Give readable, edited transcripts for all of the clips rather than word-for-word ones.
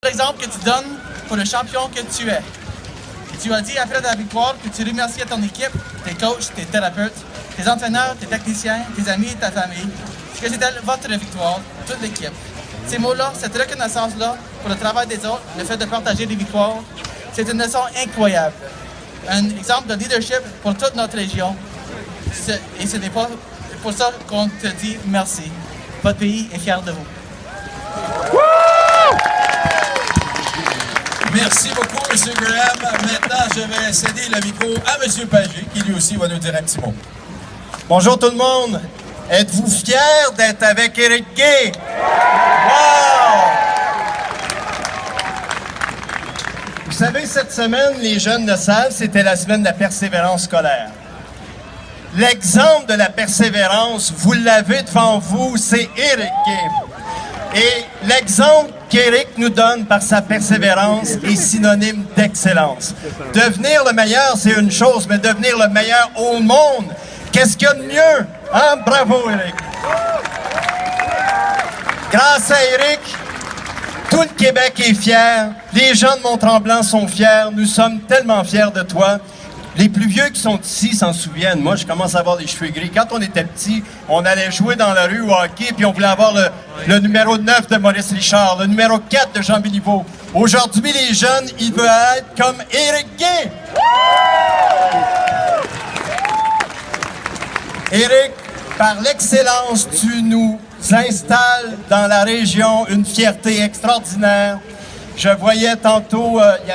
l'exemple que tu donnes pour le champion que tu es. Et tu as dit après ta victoire que tu remerciais ton équipe, tes coachs, tes thérapeutes, tes entraîneurs, tes techniciens, tes amis et ta famille, que c'était votre victoire, toute l'équipe. Ces mots-là, cette reconnaissance-là pour le travail des autres, le fait de partager des victoires, c'est une leçon incroyable. Un exemple de leadership pour toute notre région. Et ce n'est pas pour ça qu'on te dit merci. Votre pays est fier de vous. Merci beaucoup, M. Graham. Maintenant, je vais céder le micro à M. Pagé, qui lui aussi va nous dire un petit mot. Bonjour tout le monde. Êtes-vous fiers d'être avec Éric Gay? Wow! Vous savez, cette semaine, les jeunes le savent, c'était la semaine de la persévérance scolaire. L'exemple de la persévérance, vous l'avez devant vous, c'est Éric Gay. Et l'exemple qu'Éric nous donne par sa persévérance est synonyme d'excellence. Devenir le meilleur, c'est une chose, mais devenir le meilleur au monde, qu'est-ce qu'il y a de mieux? Hein? Bravo, Éric! Grâce à Éric, tout le Québec est fier. Les gens de Mont-Tremblant sont fiers. Nous sommes tellement fiers de toi. Les plus vieux qui sont ici s'en souviennent. Moi, je commence à avoir les cheveux gris. Quand on était petit, on allait jouer dans la rue au hockey, puis on voulait avoir le numéro 9 de Maurice Richard, le numéro 4 de Jean Béliveau. Aujourd'hui, les jeunes, ils veulent être comme Éric Gay. Éric, par l'excellence, tu nous installes dans la région une fierté extraordinaire. Je voyais tantôt, il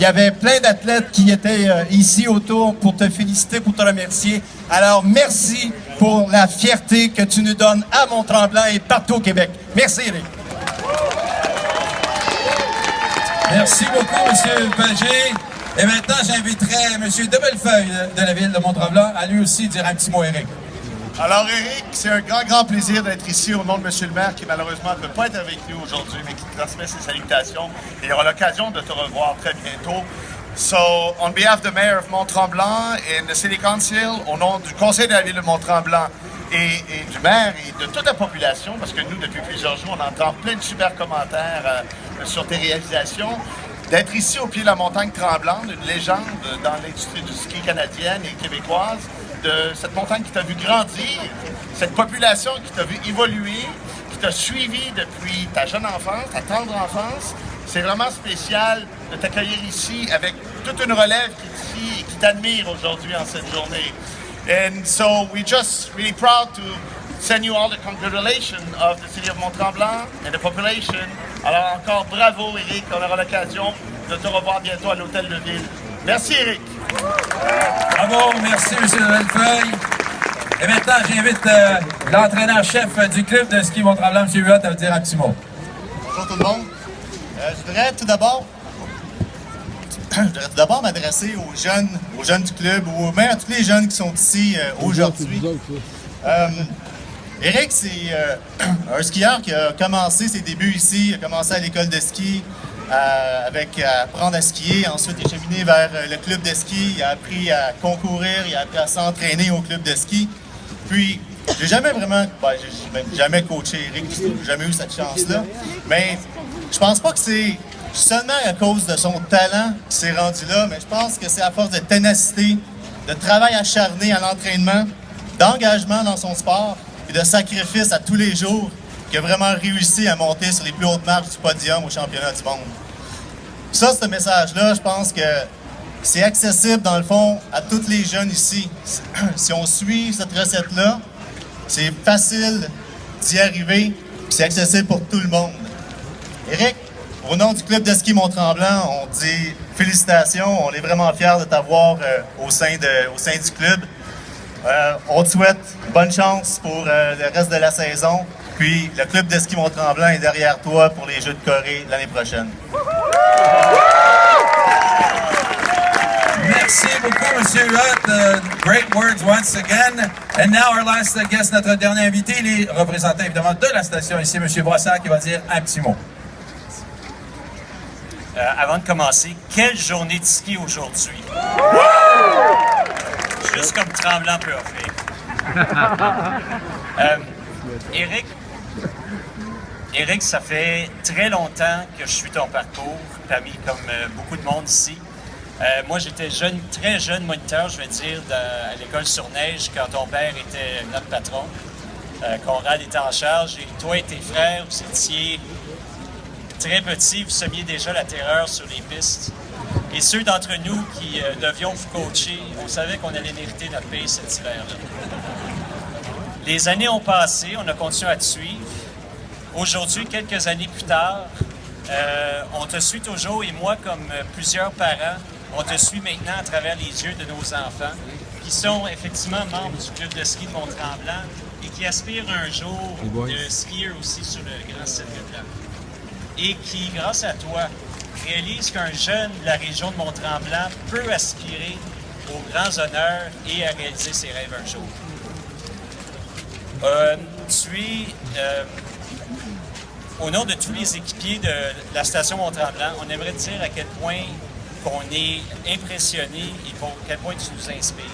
y avait plein d'athlètes qui étaient ici autour pour te féliciter, pour te remercier. Alors, merci pour la fierté que tu nous donnes à Mont-Tremblant et partout au Québec. Merci, Éric. Merci beaucoup, M. Pagé. Et maintenant, j'inviterai M. Debellefeuille de la ville de Mont-Tremblant à lui aussi dire un petit mot, Éric. Alors, Éric, c'est un grand plaisir d'être ici au nom de M. le maire qui, malheureusement, ne peut pas être avec nous aujourd'hui, mais qui transmet ses salutations. Et il aura l'occasion de te revoir très bientôt. So, on behalf of the Mayor of Mont-Tremblant and the City Council, au nom du Conseil de la ville de Mont-Tremblant et du maire et de toute la population, parce que nous, depuis plusieurs jours, on entend plein de super commentaires sur tes réalisations, d'être ici au pied de la montagne tremblante, une légende dans l'industrie du ski canadienne et québécoise, de cette montagne qui t'a vu grandir, cette population qui t'a vu évoluer, qui t'a suivi depuis ta jeune enfance, ta tendre enfance. C'est vraiment spécial de t'accueillir ici avec toute une relève qui est ici et qui t'admire aujourd'hui en cette journée. And so we're just really proud to send you all the congratulations of the city of Mont-Tremblant and the population. Alors encore bravo, Éric. On aura l'occasion de te revoir bientôt à l'hôtel de ville. Merci, Éric. Bravo, merci, M. Debellefeuille. Et maintenant, j'invite l'entraîneur-chef du club de ski Mont-Tremblant, M. Huot, à vous dire un petit mot. Bonjour tout le monde. Je voudrais tout d'abord m'adresser aux jeunes du club, ou même à tous les jeunes qui sont ici aujourd'hui. Éric, c'est un skieur qui a commencé ses débuts ici, il a commencé à l'école de ski, avec apprendre à skier. Ensuite, il est cheminé vers le club de ski. Il a appris à concourir, il a appris à s'entraîner au club de ski. Puis, j'ai jamais coaché Éric, j'ai jamais eu cette chance-là. Mais je pense pas que c'est seulement à cause de son talent qu'il s'est rendu là, mais je pense que c'est à force de ténacité, de travail acharné à l'entraînement, d'engagement dans son sport et de sacrifice à tous les jours qu'il a vraiment réussi à monter sur les plus hautes marches du podium au championnat du monde. Ça, ce message-là, je pense que c'est accessible, dans le fond, à tous les jeunes ici. Si on suit cette recette-là, c'est facile d'y arriver, puis c'est accessible pour tout le monde. Éric, au nom du club de ski Mont-Tremblant, on dit félicitations, on est vraiment fiers de t'avoir au sein du club. On te souhaite bonne chance pour le reste de la saison. Puis le club de ski Mont-Tremblant est derrière toi pour les Jeux de Corée l'année prochaine. Merci beaucoup, M. Huot. Great words once again. And now our last guest, notre dernier invité, il est représentant évidemment de la station ici, M. Brossard, qui va dire un petit mot. Avant de commencer, quelle journée de ski aujourd'hui? Juste comme Tremblant peut offrir. Éric, Éric, ça fait très longtemps que je suis ton parcours, parmi comme beaucoup de monde ici. Moi, j'étais jeune, très jeune moniteur, je vais dire, à l'école sur neige, quand ton père était notre patron. Conrad était en charge, et toi et tes frères, vous étiez très petits, vous semiez déjà la terreur sur les pistes. Et ceux d'entre nous qui devions vous coacher, on savait qu'on allait mériter notre paye cet hiver-là. Les années ont passé, on a continué à te suivre. Aujourd'hui, quelques années plus tard, on te suit toujours, et moi, comme plusieurs parents, on te suit maintenant à travers les yeux de nos enfants, qui sont effectivement membres du club de ski de Mont-Tremblant et qui aspirent un jour de skier aussi sur le grand circuit blanc. Et qui, grâce à toi, réalisent qu'un jeune de la région de Mont-Tremblant peut aspirer aux grands honneurs et à réaliser ses rêves un jour. Au nom de tous les équipiers de la station Mont-Tremblant, on aimerait te dire à quel point qu'on est impressionné et à quel point tu nous inspires.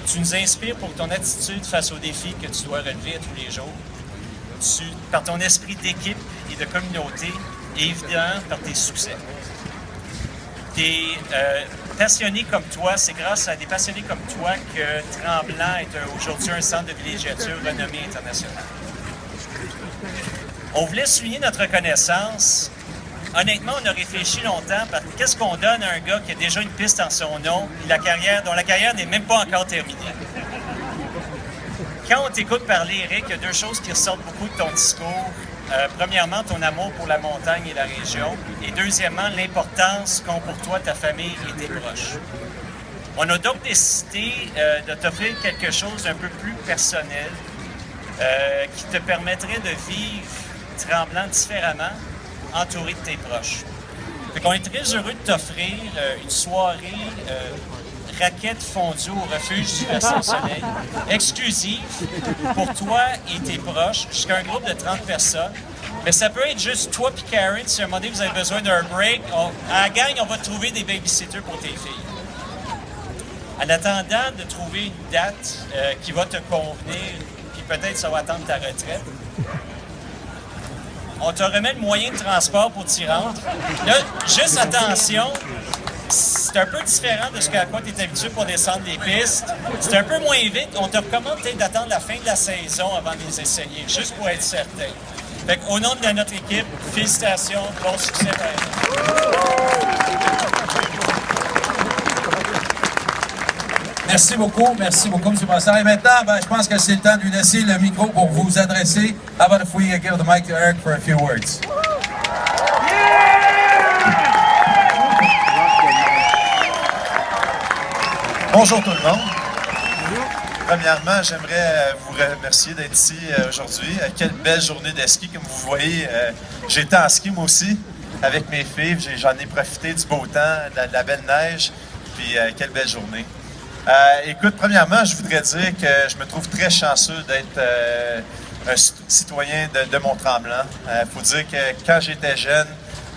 Tu nous inspires pour ton attitude face aux défis que tu dois relever à tous les jours, par ton esprit d'équipe et de communauté, et évidemment par tes succès. Des passionnés comme toi, c'est grâce à des passionnés comme toi que Tremblant est aujourd'hui un centre de villégiature renommé international. On voulait souligner notre reconnaissance. Honnêtement, on a réfléchi longtemps parce que qu'est-ce qu'on donne à un gars qui a déjà une piste en son nom et dont la carrière n'est même pas encore terminée. Quand on t'écoute parler, Éric, il y a deux choses qui ressortent beaucoup de ton discours. Premièrement, ton amour pour la montagne et la région. Et deuxièmement, l'importance qu'ont pour toi ta famille et tes proches. On a donc décidé de t'offrir quelque chose d'un peu plus personnel qui te permettrait de vivre Tremblant différemment, entouré de tes proches. Donc, on est très heureux de t'offrir une soirée raquette fondue au refuge du Versant Soleil, exclusive pour toi et tes proches, jusqu'à un groupe de 30 personnes. Mais ça peut être juste toi et Karen, si à un moment donné vous avez besoin d'un break. À la gang, on va trouver des babysitters pour tes filles. En attendant de trouver une date qui va te convenir, puis peut-être ça va attendre ta retraite, on te remet le moyen de transport pour t'y rendre. Là, juste attention, c'est un peu différent de ce à quoi tu es habitué pour descendre les pistes. C'est un peu moins vite. On te recommande peut-être d'attendre la fin de la saison avant de les essayer, juste pour être certain. Fait qu'au nom de notre équipe, félicitations, bon succès. Merci beaucoup, M. Brassard. Et maintenant, je pense que c'est le temps de lui laisser le micro pour vous adresser. How about if we give the mic to Eric for a few words? Bonjour tout le monde. Premièrement, j'aimerais vous remercier d'être ici aujourd'hui. Quelle belle journée de ski. Comme vous voyez, j'étais en ski moi aussi avec mes filles. J'en ai profité du beau temps, de la belle neige. Puis quelle belle journée. Écoute, premièrement, je voudrais dire que je me trouve très chanceux d'être un citoyen de Mont-Tremblant. Faut dire que quand j'étais jeune,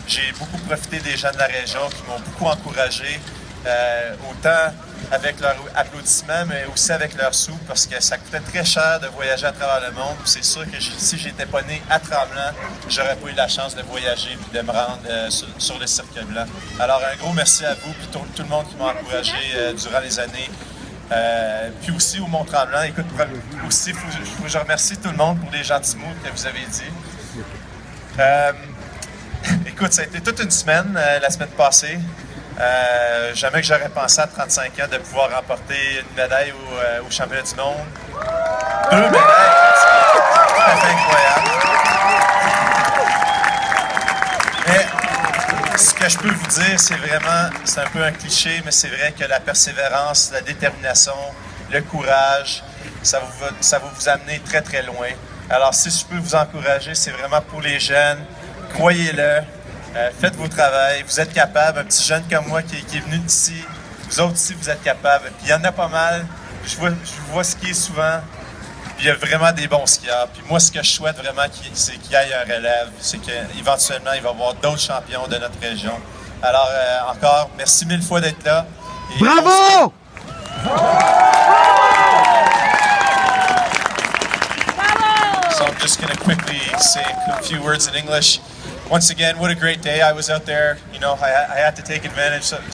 j'ai beaucoup profité des gens de la région qui m'ont beaucoup encouragé, autant avec leurs applaudissements, mais aussi avec leurs sous, parce que ça coûtait très cher de voyager à travers le monde. C'est sûr que si j'étais pas né à Tremblant, j'aurais pas eu la chance de voyager et de me rendre sur le Cirque blanc. Alors, un gros merci à vous et tout le monde qui m'a encouragé durant les années. Puis aussi au Mont-Tremblant. Écoute, aussi, faut que je remercie tout le monde pour les gentils mots que vous avez dit. Écoute, ça a été toute une semaine, la semaine passée. Jamais que j'aurais pensé à 35 ans de pouvoir remporter une médaille au championnat du monde. 2 médailles, c'est tout à fait incroyable. Mais ce que je peux vous dire, c'est un peu un cliché, mais c'est vrai que la persévérance, la détermination, le courage, ça va vous amener très très loin. Alors si je peux vous encourager, c'est vraiment pour les jeunes, croyez-le. Faites vos travails, vous êtes capables. Un petit jeune comme moi qui est venu d'ici, vous autres ici, vous êtes capables. Puis il y en a pas mal. Je vous vois skier souvent. Puis il y a vraiment des bons skieurs. Puis moi, ce que je souhaite vraiment, c'est qu'il y ait un relève. C'est qu'éventuellement, il va y avoir d'autres champions de notre région. Alors, encore, merci 1000 fois d'être là. Et bravo! just going to quickly say a few words in English. Once again, what a great day. I was out there, you know, I had to take advantage of